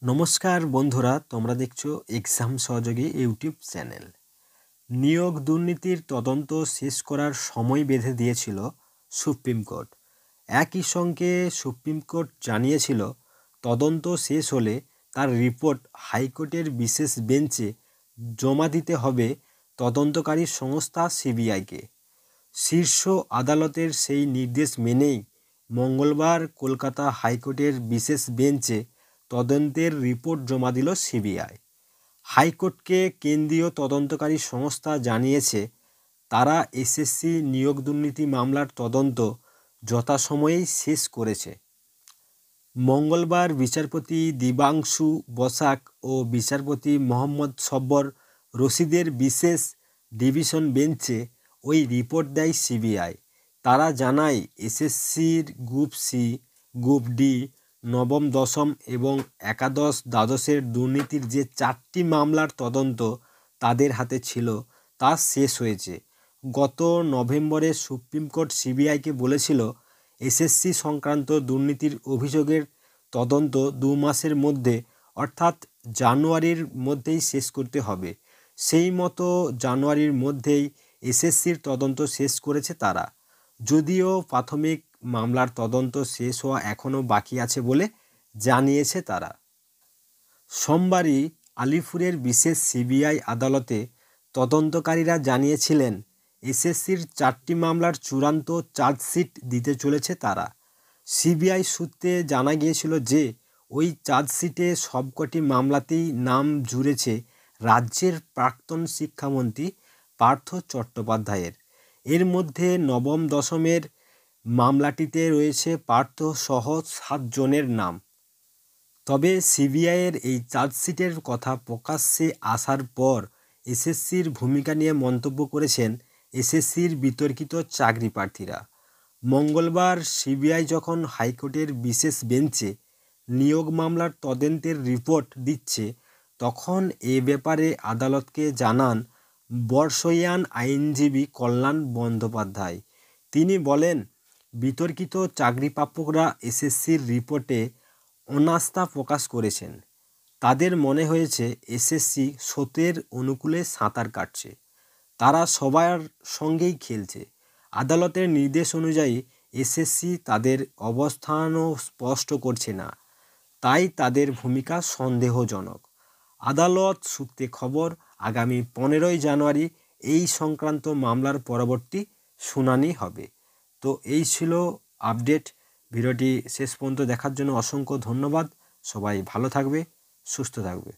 নমস্কার বন্ধুরা, তোমরা দেখছো এক্সাম সহযোগী ইউটিউব চ্যানেল। নিয়োগ দুর্নীতির তদন্ত শেষ করার সময় বেঁধে দিয়েছিল সুপ্রিম কোর্ট। একই সঙ্গে সুপ্রিম কোর্ট জানিয়েছিল তদন্ত শেষ হলে তার রিপোর্ট হাইকোর্টের বিশেষ বেঞ্চে জমা দিতে হবে তদন্তকারী সংস্থা সিবিআইকে। শীর্ষ আদালতের সেই নির্দেশ মেনেই মঙ্গলবার কলকাতা হাইকোর্টের বিশেষ বেঞ্চে তদন্তের রিপোর্ট জমা দিল সিবিআই। হাইকোর্টকে কেন্দ্রীয় তদন্তকারী সংস্থা জানিয়েছে তারা এসএসসি নিয়োগ দুর্নীতি মামলার তদন্ত যথাসময়েই শেষ করেছে। মঙ্গলবার বিচারপতি দিবাংশু বসাক ও বিচারপতি মোহাম্মদ সব্বর রশিদের বিশেষ ডিভিশন বেঞ্চে ওই রিপোর্ট দেয় সিবিআই। তারা জানায় এসএসসির গ্রুপ সি, গ্রুপ ডি, নবম দশম এবং একাদশ দ্বাদশের দুর্নীতির যে 4টি মামলার তদন্ত তাদের হাতে ছিল তা শেষ হয়েছে। গত নভেম্বরে সুপ্রিম কোর্ট সিবিআইকে বলেছিল এসএসসি সংক্রান্ত দুর্নীতির অভিযোগের তদন্ত 2 মাসের মধ্যে অর্থাৎ জানুয়ারির মধ্যেই শেষ করতে হবে। সেই মতো জানুয়ারির মধ্যেই এসএসসির তদন্ত শেষ করেছে তারা, যদিও প্রাথমিক মামলার তদন্ত শেষ হওয়া এখনও বাকি আছে বলে জানিয়েছে তারা। সোমবারই আলিপুরের বিশেষ সিবিআই আদালতে তদন্তকারীরা জানিয়েছিলেন এসএসসির 4টি মামলার চূড়ান্ত চার্জশিট দিতে চলেছে তারা। সিবিআই সূত্রে জানা গিয়েছিল যে ওই চার্জশিটে সবকটি মামলাতেই নাম জুড়েছে রাজ্যের প্রাক্তন শিক্ষামন্ত্রী পার্থ চট্টোপাধ্যায়ের। এর মধ্যে নবম দশমের মামলাটিতে রয়েছে পার্থ সহ 7 জনের নাম। তবে সিবিআইয়ের এই চার্জশিটের কথা প্রকাশ্যে আসার পর এসএসসির ভূমিকা নিয়ে মন্তব্য করেছেন এসএসসির বিতর্কিত চাকরি প্রার্থীরা। মঙ্গলবার সিবিআই যখন হাইকোর্টের বিশেষ বেঞ্চে নিয়োগ মামলার তদন্তের রিপোর্ট দিচ্ছে তখন এ ব্যাপারে আদালতকে জানান বর্ষীয়ান আইনজীবী কল্যাণ বন্দ্যোপাধ্যায়। তিনি বলেন, বিতর্কিত চাকরি প্রাপকরা এসএসসির রিপোর্টে অনাস্থা প্রকাশ করেছেন। তাদের মনে হয়েছে এসএসসি স্রোতের অনুকূলে সাঁতার কাটছে, তারা সবার সঙ্গেই খেলছে। আদালতের নির্দেশ অনুযায়ী এসএসসি তাদের অবস্থানও স্পষ্ট করছে না, তাই তাদের ভূমিকা সন্দেহজনক। আদালত সূত্রে খবর, আগামী 15ই জানুয়ারি এই সংক্রান্ত মামলার পরবর্তী শুনানি হবে। তো এই ছিল আপডেট। ভিডিওটি শেষ পর্যন্ত দেখার জন্য অসংখ্য ধন্যবাদ। সবাই ভালো থাকবে, সুস্থ থাকবে।